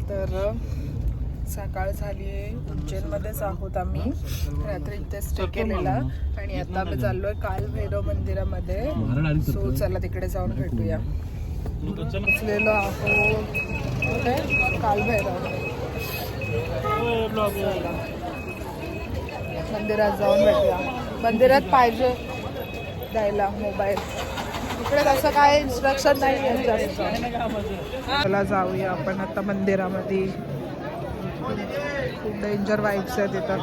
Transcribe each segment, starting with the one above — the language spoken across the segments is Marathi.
तर सकाळ झाली आहे. उज्जैनमध्येच आहोत आम्ही. रात्री इथे स्टे केलेला आणि आता आम्ही चाललोय काल भैरव मंदिरामध्ये. सो चला तिकडे जाऊन भेटूया. पोचलेलो आहोत काल भैरव मंदिरात जाऊन भेटूया. मंदिरात पाहिजे द्यायला मोबाईल. इकडे तसं काय इन्स्ट्रक्शन नाही आहे जास्त. चला जाऊया आपण आता मंदिरामध्ये. खूप डेंजर वाईब्स आहेत तिथं.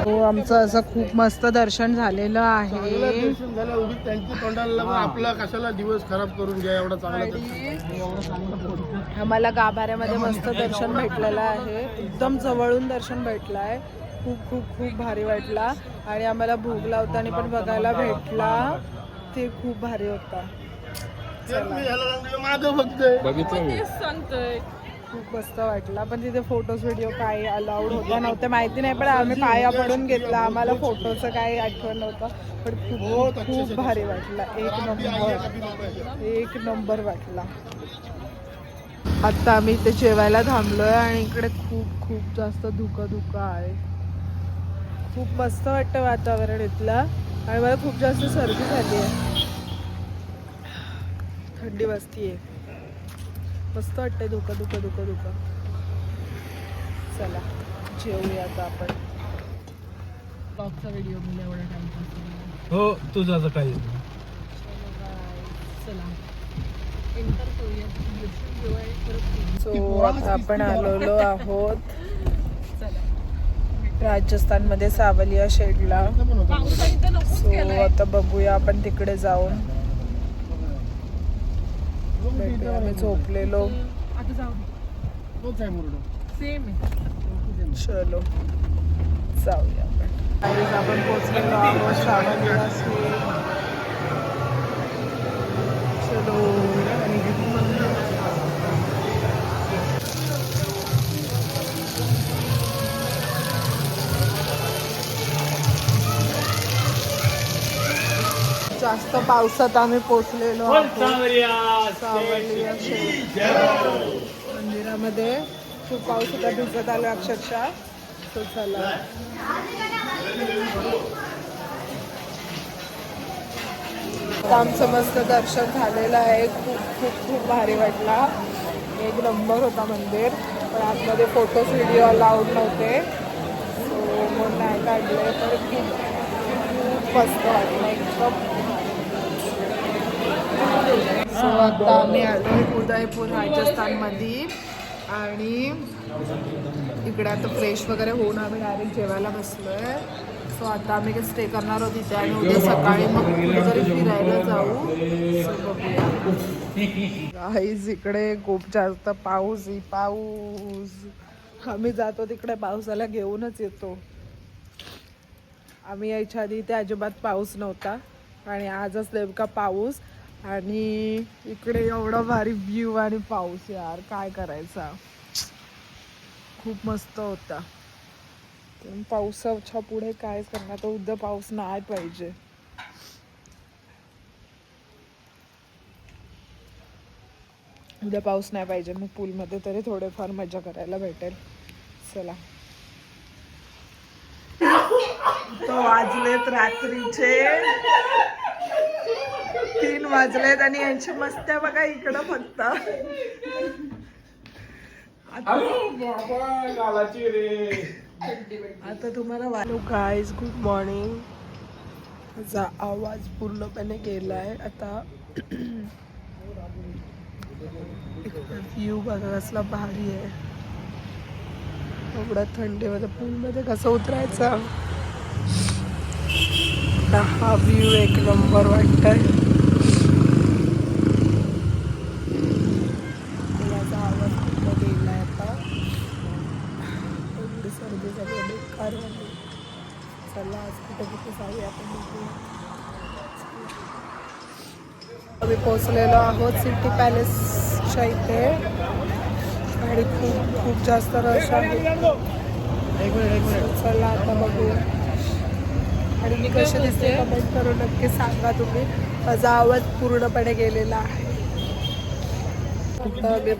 हो आमचं असं खूप मस्त दर्शन झालेलं आहे. आपला कशाला दिवस खराब करून घ्या. एवढा आम्हाला गाभाऱ्यामध्ये मस्त दर्शन भेटलेलं आहे. एकदम जवळून दर्शन भेटलं आहे. खूप खूप खूप भारी वाटला. आणि आम्हाला भूक लावताना पण बघायला भेटला. ते खूप भारी होता. खूप मस्त वाटला. पण तिथे फोटोज व्हिडिओ काही अलाउड होता नव्हते माहिती नाही. पण आम्ही पाया पडून घेतला. आम्हाला फोटोचं काही आठवण नव्हतं. पण खूप खूप भारी वाटला. एक नंबर वाटला. आता आम्ही इथे जेवायला थांबलोय आणि इकडे खूप खूप जास्त धुकं आहे. खूप मस्त वाटतं वातावरण इथलं. आणि मला खूप जास्त सर्दी झाली आहे. थंडी वाजतीये. मस्त वाटतंय. धुकं. चला जेवूया आता आपण. ब्लॉगचा व्हिडिओ मी एवढा टाइम. हो तुझं आता काही चला एंटर करूया. सो आता आपण आलेलो आहोत राजस्थानमध्ये सावलिया शेडला. सो आता बघूया आपण तिकडे जाऊन. आम्ही झोपलेलो. चलो जाऊया आपण पोचलेलो आहोत सावलिया शेड. चलो जास्त पावसात आम्ही पोचलेलो आहोत सावलिया शेड मंदिरामध्ये. खूप पाऊस होता. भिजत आलो अक्षरशः. तो चला आमचं मस्त दर्शन झालेलं आहे. खूप भारी वाटला. एक नंबर होता मंदिर. पण आतमध्ये फोटोज व्हिडिओ अलाउड नव्हते. सो म्हणून नाही काढले. तर खूप मस्त वाटलं एकदम. सो आता आम्ही आलो उदयपूर राजस्थानमध्ये. आणि इकडे आता फ्रेश वगैरे होऊन आम्ही डायरेक्ट जेवायला बसलोय. सो आता आम्ही काही स्टे करणार आहोत इथे. आणि उद्या सकाळी मग कुठेतरी फिरायला जाऊ. सो बघूया. गाईज इकडे खूप जास्त पाऊस. आम्ही जातो तिकडे पावसाला घेऊनच येतो. आम्ही यायच्या आधी इथे अजिबात पाऊस नव्हता. आणि आजच नेमका पाऊस. आणि इकडे एवढा भारी व्ह्यू आणि पाऊस. यार काय करायचा. खूप मस्त होता. पावसाच्या पुढे काय करणार. तर उद्या पाऊस नाही पाहिजे. उद्या पाऊस नाही पाहिजे. मग पूलमध्ये तरी थोडेफार मजा करायला भेटेल. चला तो वाजलेत रात्रीचे 3 वाजलेत. आणि यांची मस्त्या बघा इकडं फक्त. आता तुम्हाला गाईज गुड मॉर्निंग. माझा आवाज पूर्णपणे गेलाय आता. व्ह्यू बघा कसला भारी आहे. एवढ्या थंडीमध्ये पूलमध्ये कसं उतरायचं. हा व्ह्यू एक नंबर वाटतंय. माझा आवाज पूर्ण गेलाय आता. एवढी सर्दी झाली बेकार झाली. चला आज कुठे जाऊया आपण बघूया. आम्ही पोचलेलो आहोत सिटी पॅलेसच्या इथे. आणि खूप जास्त रश आहे. चला आता बघूया. आणि मी कशी दिसते कमेंट करून नक्की सांगा तुम्ही. माझा आवाज पूर्णपणे गेलेला आहे. मी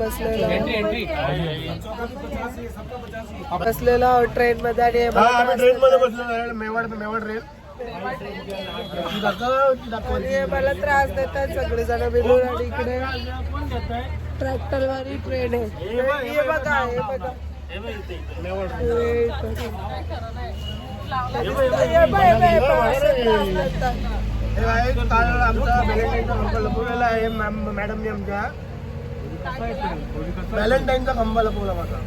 बसलेलो ट्रेन मध्ये आणि आम्ही ट्रेन मध्ये बसलो. मेवाड ट्रेन. मला त्रास देतात सगळेजण मिळून. आणि इकडे ट्रॅक्टर वाली ट्रेन आहे. हे बघा काल आमचा व्हॅलेंटाईनचा खंबा लपवलेला आहे मॅडमने आमच्या. व्हॅलेंटाईनचा खंबा लपवला माझा.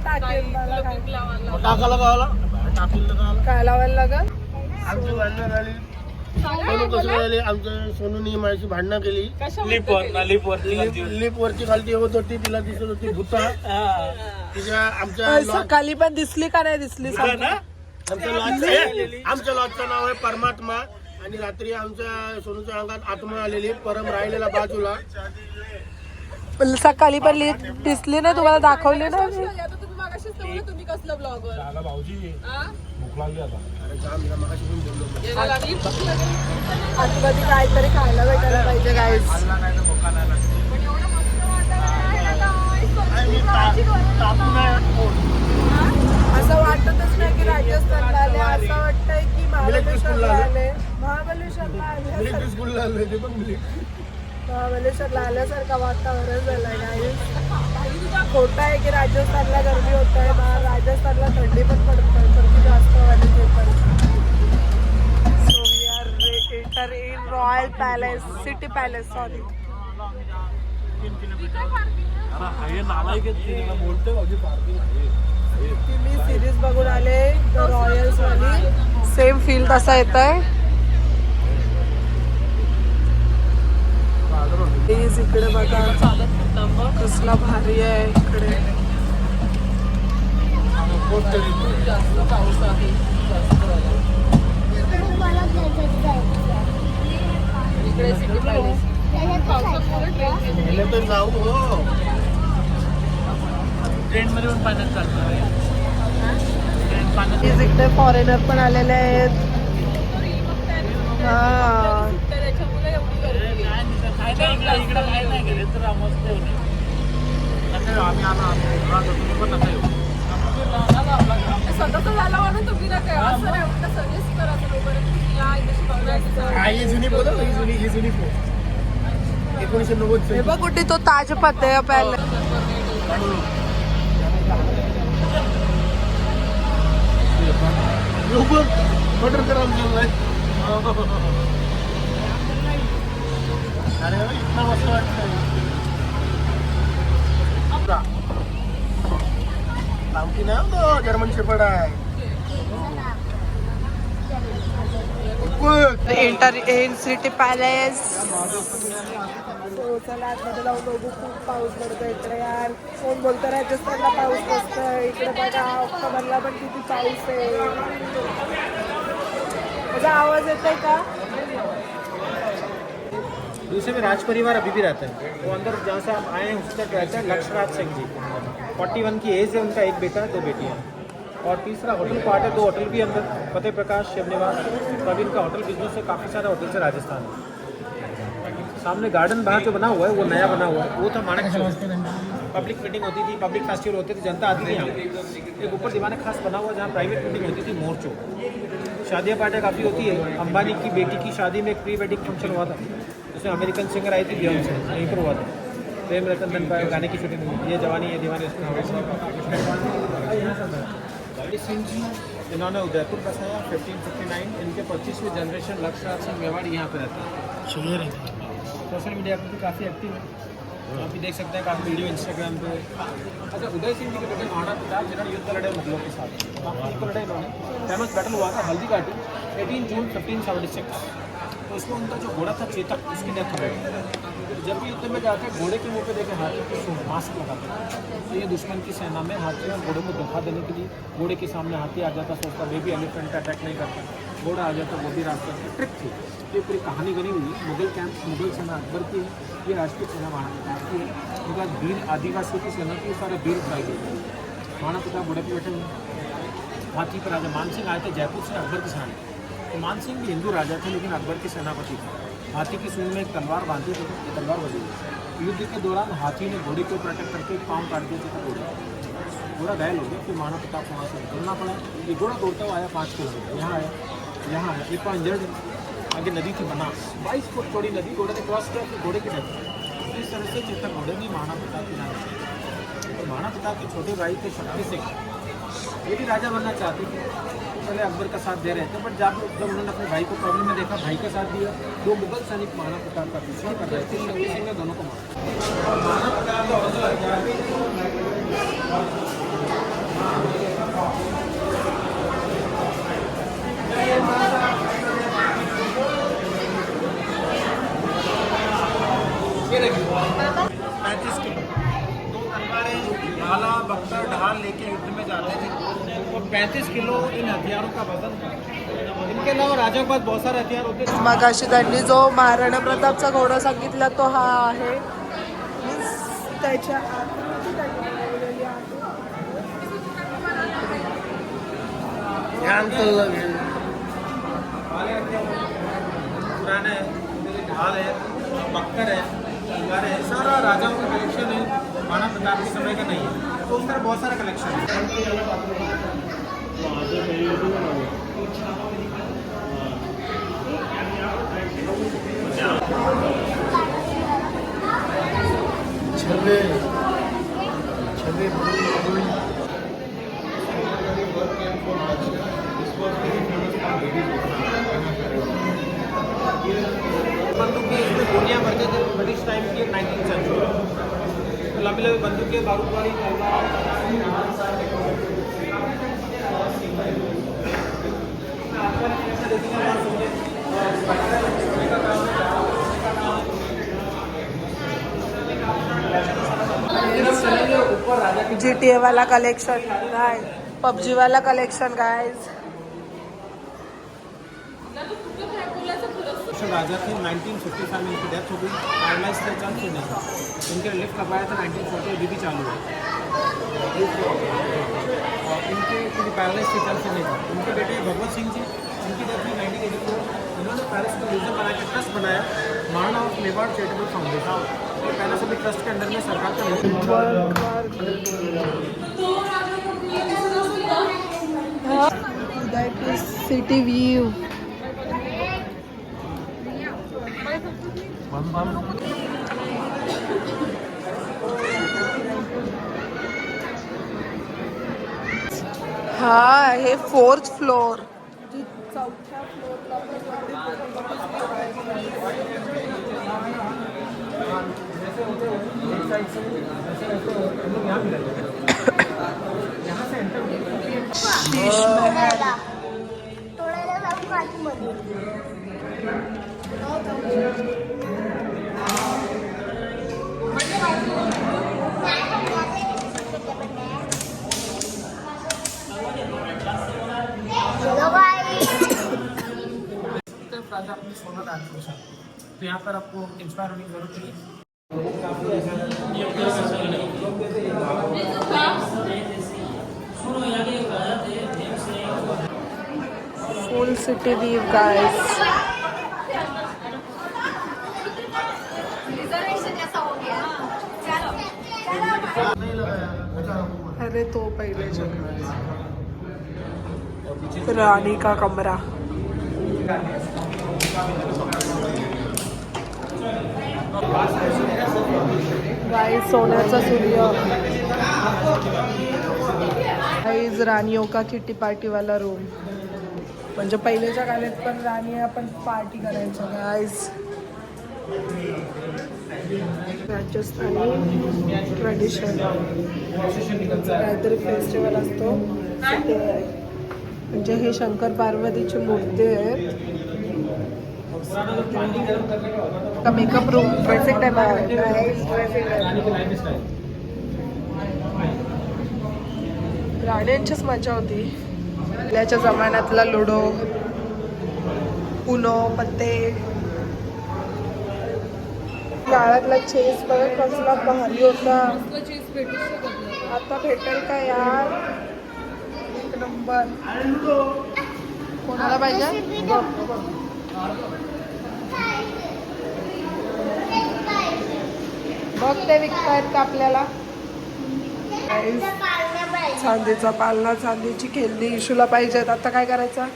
टाकायला काय लावायला लागल. आमची भांडणं झाली. सोनू कसं झाली. आमच्या सोनूनी माझी भांडणं केली. लिप वरची खालती होत होती. तिला दिसत होती भूता. तिच्या आमच्या सकाळी पण दिसली का नाही दिसली. आमच्या लॉजचं नाव आहे परमात्मा. आणि रात्री आमच्या सोनूच्या अंगात आत्मा आलेली. परम राहिलेला बाजूला. सकाळी पण दिसली ना तुम्हाला दाखवली ना. तुम्ही कसलं ब्लॉगर आतमध्ये काहीतरी खायला भेटायला पाहिजे गाईस. असं वाटतच नाही की राजस्थानला आले. असं वाटतंय की महाबळेश्वरला आले. महाबळेश्वरला आले. महाबळेश्वरला आल्यासारखं वातावरण झालंय गाईस. खोटं आहे की राजस्थानला गरमी होत आहे. राजस्थानला थंडी पण पडते जास्त वाटत. So we are enter in royal palace. City palace sorry. मी सिरीज बघून आले रॉयल्स वाली. सेम फील तसा येत आहे. इकडे बघा कसला भारी आहे. इकडे पाऊस आहे. इकडे सिटी पॅलेस. ट्रेन मध्ये पण पाण्यात चालतं. इकडे फॉरेनर पण आलेले आहेत. हा स्वतःच झालं म्हणून तुम्ही ना काय असं नाही वाटतं. सजेस्ट करा हे बघ कुठे तो ताज पत्ते पॅलेस. मटर गरम चाललाय. अरे इतना मस्त वाटतंय. लांबी नाही तो जर्मन शेपर्ड आहे. Enter in city palace. चला आतमध्ये जाऊन बघू. खूप पाऊस पडतो इकडे यार. कोण बोलतं राजस्थानला पाऊस नसतं. इकडे बघा ऑक्टोबरला पण किती पाऊस आहे. माझा आवाज येतोय का. दूसरे में राज परिवार अभी भी रहता है. वो अंदर जहाँ से आप आए हैं उस तक रहता है लक्ष्मराज सिंह जी. 41 की एज है उनका. एक बेटा है 2 बेटियाँ. और तीसरा होटल पार्ट है. 2 होटल भी अंदर. फतेह प्रकाश शिवनिवास. प्रवीण का होटल बिजनेस है. काफ़ी सारे होटल से राजस्थान है. सामने गार्डन बाहर जो बना हुआ है वो नया बना हुआ है. वो था माणक चौक. पब्लिक मीटिंग होती थी. पब्लिक फेस्टिवल होते थे. जनता आती थी यहाँ. एक ऊपर दीवाने खास बना हुआ जहाँ प्राइवेट मीटिंग होती थी. मोर चौक. शादियाँ पार्टियाँ काफ़ी होती है. अंबानी की बेटी की शादी में एक प्री वेडिंग फंक्शन हुआ था. उसमें अमेरिकन सिंगर आई थी बियॉन्से. यहीं पर हुआ था. प्रेम रतन धन पर गाने की शूटिंग हुई. ये जवानी है दीवानी. सिंह जी इन्होंने उदयपुर बसाया 1559. इनके 25वीं जनरेशन लक्ष्मराज सिंह मेवाड़ी यहाँ पे रहते हैं. सोशल मीडिया पर भी काफ़ी एक्टिव है. आप भी देख सकते हैं काफ़ी वीडियो इंस्टाग्राम पे. अच्छा उदय सिंह जी के बेटे महाराणा प्रताप जिन्होंने युद्ध लड़े मुगलों के साथ. काफ़ी युद्ध लड़े इन्होंने. फेमस बैटल हुआ था हल्दी घाटी 18 जून 1576. तो इसमें उनका जो घोड़ा था चेतक उसकी डेथ हो गई. जब भी युद्ध में जाते घोड़े के मुंह पे देखे हाथी की मास्क लगाते. तो ये दुश्मन की सेना में हाथी और घोड़े को धोखा देने के लिए घोड़े के सामने हाथी आ जाता. सोचता मे भी एलिफेंट अटैक नहीं करता. घोड़ा आ जाता वो भी रास्ता की ट्रिक थी. ये पूरी कहानी बनी हुई. मुगल कैंप मुगल सेना अकबर की है. ये राष्ट्रीय सेना महाराणा प्रताप की है. उनका वीर आदिवासियों की सेना की सारे वीर उठाए गए. महाराणा प्रताप घोड़े पर बैठे हुए. हाथी पर राजा मानसिंह आए थे जयपुर से अकबर की सेना. तो मानसिंह भी हिंदू राजा थे लेकिन अकबर के सेनापति थे। हाथी की सूंड में एक तलवार बांधी थी, ये तलवार बजी गई। युद्ध के दौरान हाथी ने घोड़े को प्रोटेक्ट करके एक पाँव काट दिया था घोड़ा घायल हो गया। फिर महाराणा प्रताप वहाँ से निकलना पड़ा। ये घोड़ा दौड़ता हुआ आया 5 किलोमीटर, यहाँ आया, एक पाँव इंजर्ड। आगे नदी थी बना 22 फुट चौड़ी नदी, घोड़े ने क्रॉस किया, फिर घोड़े की डेथ। इस तरह से चेतक घोड़े ने महाराणा प्रताप की नाम से। और महाराणा प्रताप के छोटे भाई थे शक्ति सिंह, ये भी राजा बनना चाहते थे, पहले अकबर का साथ दे रहे थे। बट जब उन्होंने अपने भाई को प्रॉब्लम में देखा, भाई का साथ दिया। 2 मुगल सैनिक महाराणा प्रताप का पीछा कर रहे थे, शक्ति सिंह ने दोनों को मारा। महाराणा प्रताप का ये देखिए 35 किलो 2 तलवारें, भाला, बख्तर, ढाल लेके युद्ध में जाते थे। तो 35 किलो इन हथियारों का वजन था। इनके अलावा राजाओं के पास बहुत सारे हथियार होते थे। मगाशी त्यांनी जो महाराणा प्रतापचा घोडा सांगितला तो हा आहे. त्याच्या आकृती त्यांनी बनवलेली आहे. पुराना है, ढाल है, बख्तर है, तलवार है, सारा राजाओं का कलेक्शन है। महाराणा प्रताप के समय का नहीं है, तो उस तरह बहुत सारा कलेक्शन है। बंदूकें इसमें गोलियां भरते थे ब्रिटिश टाइम की 19th सेंचुरी। तो लंबी लंबी बंदूकें, बारूद वाली GTA वाला कलेक्शन गाइस, PUBG वाला कलेक्शन गाइस. राजा थे 1955 में इनकी डेथ हो गई। पैरालाइज थे, चल फिर नहीं, इनके लिफ्ट लगवाया था 1940, अभी भी चालू है। और इनके पैरालाइज थे, चल फिर नहीं था। उनके बेटे भगवत सिंह जी, उनकी डेथ हुई 1984। इन्होंने पैरिस को म्यूजियम बना के ट्रस्ट बनाया, Maharana of Mewar charitable foundation. ये पहले सभी ट्रस्ट के अंदर में सरकार का उदयपुर सिटी व्यू. हा हे 4th फ्लोर. चौथ्या फ्लोरला शीश महल. सोना दान पोषण, तो यहाँ पर आपको इंस्पायर होने की जरूरत नहीं है। फुल सिटी व्यू गाइस. अरे तो पहले जगह रानी का कमरा. गाइस सोन्याचा सूर्य. गाइस राणीओं का किटी पार्टी वाला रूम. म्हणजे पहिलेच्या काळात पण राणी आपण पार्टी करायचो गाइस. राजस्थानी ट्रेडिशन काहीतरी फेस्टिवल असतो ते. म्हणजे हे शंकर पार्वतीची मूर्ती आहेत. का मेकअप रूम ड्रेसिंग टाइप आहे. राण्यांचीच मजा होती. आपल्याच्या जमान्यातला लुडो, उनो, पत्ते, काळातला चेस बघा कसला भारी होता. आता भेटेल का यार. एक नंबर. कोणाला पाहिजे बघ ते विकतायत का आपल्याला चांदीचा पालना चांदीची खेळणी इशूला पाहिजेत आता काय करायचं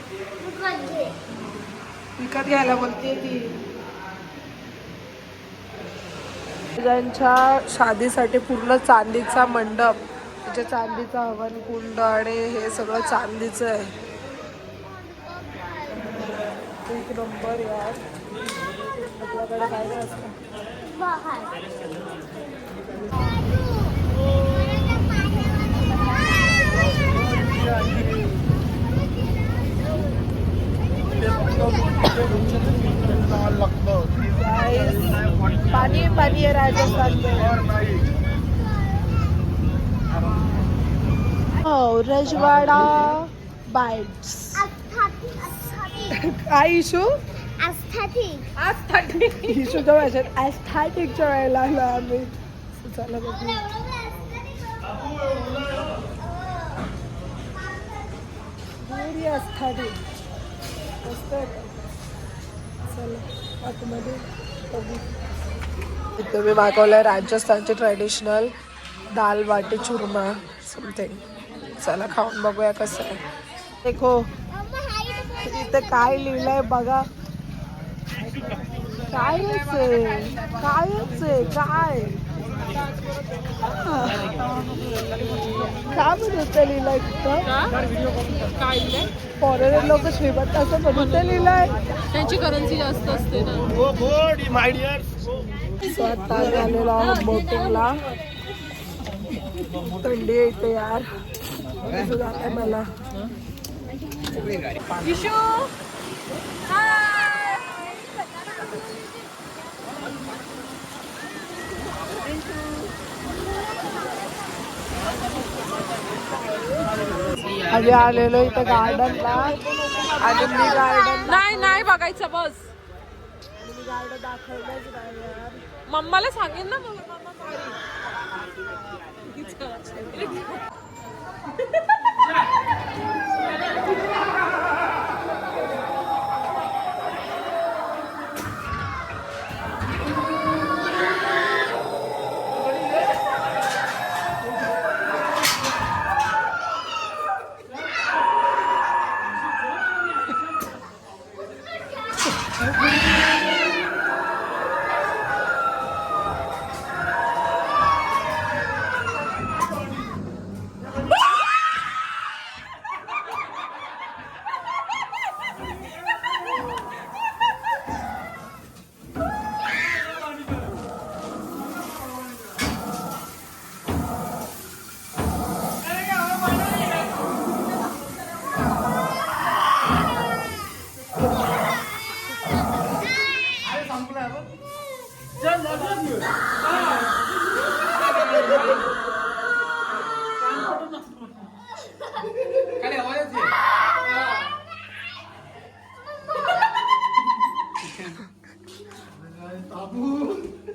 विकत घ्यायला बोलते ती त्यांच्या शादीसाठी पूर्ण चांदीचा मंडप म्हणजे चांदीचा हवन कुंड आणि हे सगळं चांदीचं आहे एक नंबर यार आपल्याकडे काय काय असतं पाणी पाणी आहे राजस्थान हो रजवाडा बाइट्स काय इशू इशू तर माझ्यात ॲस्थॅटिकच्या वेळेला आलो आम्ही चला बघू ॲस्थॅटिक मस्त आहे चला आतमध्ये बघू इथे मी मागवलं आहे राजस्थानचे ट्रेडिशनल दाल बाटी चुरमा समथिंग चला खाऊन बघूया कसं आहे देखो इथे काय लिहिलंय बघा कायच आहे काय का म्हणते लिहिलंय फॉरेनर लोक श्रीमंत असं म्हणते लिहिलंय त्यांची करन्सी जास्त असते ना हो गुड माय डिअर स्वतः आलेला आहे बोटिंगला थंडी येते यार जाते मला इशू आम्ही आलेलो इथं गार्डनला आणि मी गार्डन नाही बघायचं बस गार्डन दाखवलंच नाही यार मम्माला सांगेन ना मम्मा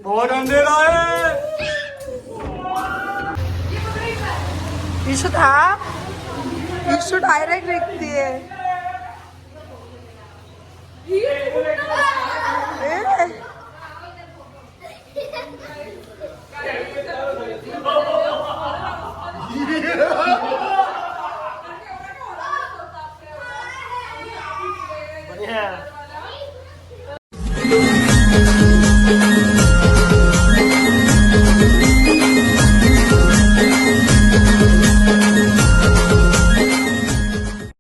बहुत अंधेरा है इशू था इशू डायरेक्ट निघती है बढ़िया